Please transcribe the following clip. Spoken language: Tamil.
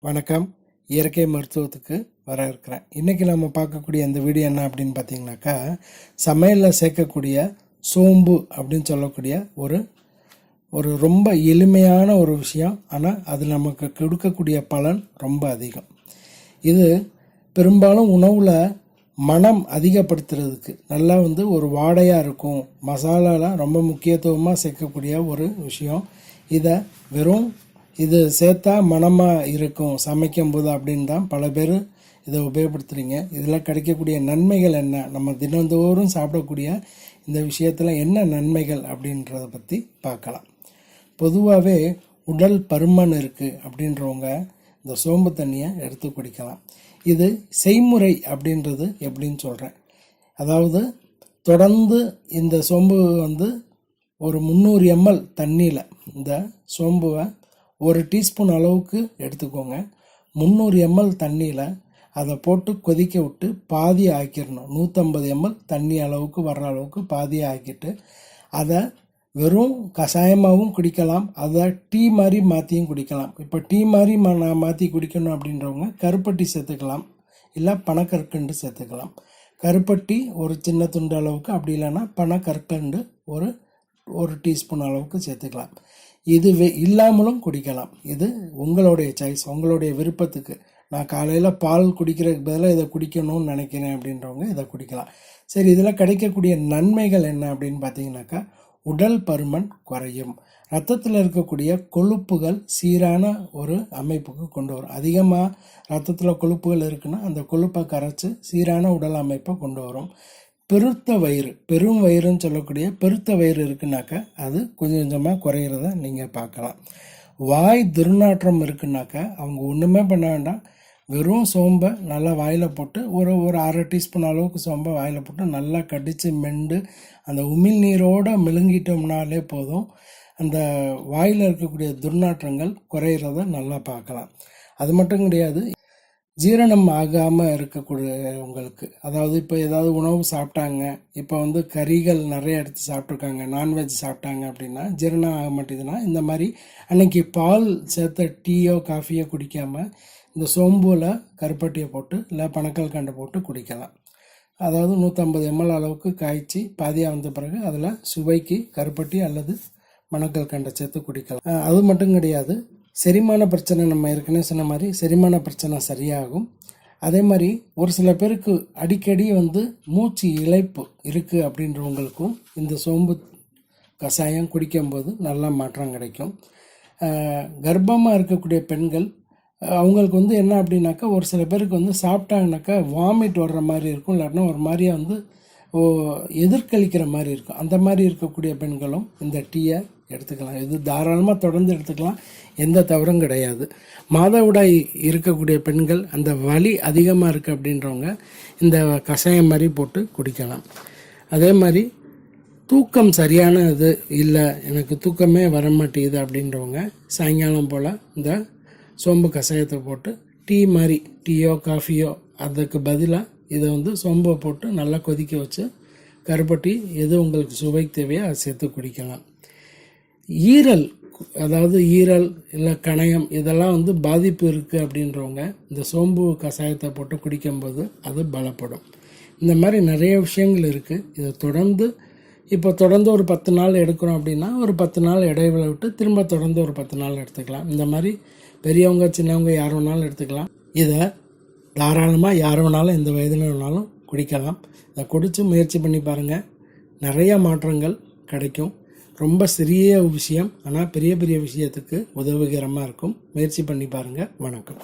வணக்கம். இயற்கை மருத்துவத்துக்கு வர இருக்கிறேன். இன்றைக்கி நம்ம பார்க்கக்கூடிய அந்த வீடியோ என்ன அப்படின்னு பார்த்தீங்கன்னாக்கா, சமையலில் சேர்க்கக்கூடிய சோம்பு அப்படின்னு சொல்லக்கூடிய ஒரு ரொம்ப எளிமையான ஒரு விஷயம். ஆனால் அது நமக்கு கொடுக்கக்கூடிய பலன் ரொம்ப அதிகம். இது பெரும்பாலும் உணவில் மனம் அதிகப்படுத்துறதுக்கு நல்லா ஒரு வாடையாக இருக்கும். மசாலாலாம் ரொம்ப முக்கியத்துவமாக சேர்க்கக்கூடிய ஒரு விஷயம். இதை இது சேர்த்தா மனமாக இருக்கும் சமைக்கும் போது அப்படின்னு தான் பல பேர் இதை உபயோகப்படுத்துகிறீங்க. இதில் கிடைக்கக்கூடிய நன்மைகள் என்ன, நம்ம தினந்தோறும் சாப்பிடக்கூடிய இந்த விஷயத்தில் என்ன நன்மைகள் அப்படின்றத பற்றி பார்க்கலாம். பொதுவாகவே உடல் பருமன் இருக்குது அப்படின்றவங்க இந்த சோம்பு தண்ணியை எடுத்து குடிக்கலாம். இது செய்முறை அப்படின்றது எப்படின்னு சொல்கிறேன். அதாவது தொடர்ந்து இந்த சோம்பு ஒரு 300 ml தண்ணியில் இந்த சோம்புவை 1 டீஸ்பூன் அளவுக்கு எடுத்துக்கோங்க. 300 ml தண்ணியில் அதை போட்டு கொதிக்க விட்டு பாதியை ஆக்கிடணும். 150 ml தண்ணி அளவுக்கு வர்ற அளவுக்கு பாதியை ஆக்கிட்டு அதை வெறும் கஷாயமாகவும் குடிக்கலாம், அதை டீ மாதிரி மாற்றியும் குடிக்கலாம். இப்போ டீ மாதிரி மாற்றி குடிக்கணும் அப்படின்றவங்க கருப்பட்டி சேர்த்துக்கலாம், இல்லை பனக்கற்கண்டு சேர்த்துக்கலாம். கருப்பட்டி ஒரு சின்ன துண்டு அளவுக்கு, அப்படி இல்லைன்னா பனக்கற்கண்டு ஒரு டீஸ்பூன் அளவுக்கு சேர்த்துக்கலாம். இது இல்லாமலும் குடிக்கலாம். இது உங்களுடைய சாய்ஸ், உங்களுடைய விருப்பத்துக்கு. நான் காலையில் பால் குடிக்கிறதுக்கு பதிலாக இதை குடிக்கணும்னு நினைக்கிறேன் அப்படின்றவங்க இதை குடிக்கலாம். சரி, இதில் கிடைக்கக்கூடிய நன்மைகள் என்ன அப்படின்னு பார்த்தீங்கன்னாக்கா, உடல் பருமன் குறையும், ரத்தத்தில் இருக்கக்கூடிய கொழுப்புகள் சீரான ஒரு அமைப்புக்கு கொண்டு வரும். அதிகமாக ரத்தத்தில் கொழுப்புகள் இருக்குன்னா அந்த கொழுப்பை கரைச்சி சீரான உடல் அமைப்பை கொண்டு வரும். பெரும் வயிறுன்னு சொல்லக்கூடிய பெருத்த வயிறு இருக்குனாக்கா அது கொஞ்சம் கொஞ்சமாக குறையிறத நீங்கள் பார்க்கலாம். வாய் துர்நாற்றம் இருக்குனாக்கா அவங்க ஒன்றுமே பண்ண வேண்டாம், வெறும் சோம்பை நல்லா வாயில் போட்டு ஒரு 1/2 டீஸ்பூன் அளவுக்கு சோம்பை வாயில் போட்டு நல்லா கடித்து மெண்டு அந்த உமிழ் நீரோடு மெழுங்கிட்டோம்னாலே போதும், அந்த வாயில் இருக்கக்கூடிய துர்நாற்றங்கள் குறையிறத நல்லா பார்க்கலாம். அது மட்டும் கிடையாது, ஜீரணம் ஆகாமல் இருக்கக்கூடியவங்களுக்கு, அதாவது இப்போ ஏதாவது உணவு சாப்பிட்டாங்க, இப்போ கறிகள் நிறைய எடுத்து சாப்பிட்ருக்காங்க, நான்வெஜ் சாப்பிட்டாங்க அப்படின்னா ஜீரணம் ஆக மாட்டேதுன்னா இந்த மாதிரி அன்னைக்கு பால் சேர்த்த டீயோ காஃபியோ குடிக்காமல் இந்த சோம்புல கருப்பட்டியை போட்டு இல்லை பனக்கற்கண்டை போட்டு குடிக்கலாம். அதாவது 150 ml அளவுக்கு காய்ச்சி பாதியாக வந்த பிறகு அதில் சுவைக்கு கருப்பட்டி அல்லது பனக்கற்கண்டை சேர்த்து குடிக்கலாம். அது மட்டும் கிடையாது, செரிமான பிரச்சனை, நம்ம ஏற்கனவே சொன்ன மாதிரி செரிமான பிரச்சனை சரியாகும். அதே மாதிரி ஒரு சில பேருக்கு அடிக்கடி மூச்சு இழைப்பு இருக்குது அப்படின்றவங்களுக்கும் இந்த சோம்பு கஷாயம் குடிக்கும்போது நல்ல மாற்றம் கிடைக்கும். கர்ப்பமாக இருக்கக்கூடிய பெண்கள் அவங்களுக்கு என்ன அப்படின்னாக்கா, ஒரு சில பேருக்கு சாப்பிட்டாங்கனாக்கா வாமிட் வர்ற மாதிரி இருக்கும், இல்லாட்டினா ஒரு மாதிரியாக எதிர்கழிக்கிற மாதிரி இருக்கும். அந்த மாதிரி இருக்கக்கூடிய பெண்களும் இந்த டீயை எடுத்துக்கலாம். இது தாராளமாக தொடர்ந்து எடுத்துக்கலாம், எந்த தவறும் கிடையாது. மாதவிடாய் இருக்கக்கூடிய பெண்கள், அந்த வலி அதிகமாக இருக்குது அப்படின்றவங்க இந்த கஷாயம் மாதிரி போட்டு குடிக்கலாம். அதே மாதிரி தூக்கம் சரியான இது இல்லை, எனக்கு தூக்கமே வர மாட்டேங்குது அப்படின்றவங்க சாயங்காலம் போல் இந்த சோம்பு கஷாயத்தை போட்டு டீ மாதிரி, டீயோ காஃபியோ அதுக்கு பதிலாக இதை சோம்பை போட்டு நல்லா கொதிக்க வச்சு கருப்பட்டி எது உங்களுக்கு சுவைக்கு தேவையோ அதை சேர்த்து குடிக்கலாம். அதாவது ஈரல் இல்லை கணையம் இதெல்லாம் பாதிப்பு இருக்குது அப்படின்றவங்க இந்த சோம்பு கஷாயத்தை போட்டு குடிக்கும்போது அது பலப்படும். இந்த மாதிரி நிறைய விஷயங்கள் இருக்குது. இதை தொடர்ந்து ஒரு 10 நாள் எடுக்கிறோம் அப்படின்னா ஒரு 10 நாள் இடைவெளி விட்டு திரும்ப தொடர்ந்து ஒரு 10 நாள் எடுத்துக்கலாம். இந்த மாதிரி பெரியவங்க சின்னவங்க யார் வேணாலும் எடுத்துக்கலாம். இதை தாராளமாக யார் வேணாலும் எந்த வயதில் வேணாலும் குடிக்கலாம். இதை குடித்து முயற்சி பண்ணி பாருங்கள், நிறைய மாற்றங்கள் கிடைக்கும். ரொம்ப சிறிய விஷயம், ஆனால் பெரிய பெரிய விஷயத்துக்கு உதவிகரமாக இருக்கும். முயற்சி பண்ணி பாருங்கள். வணக்கம்.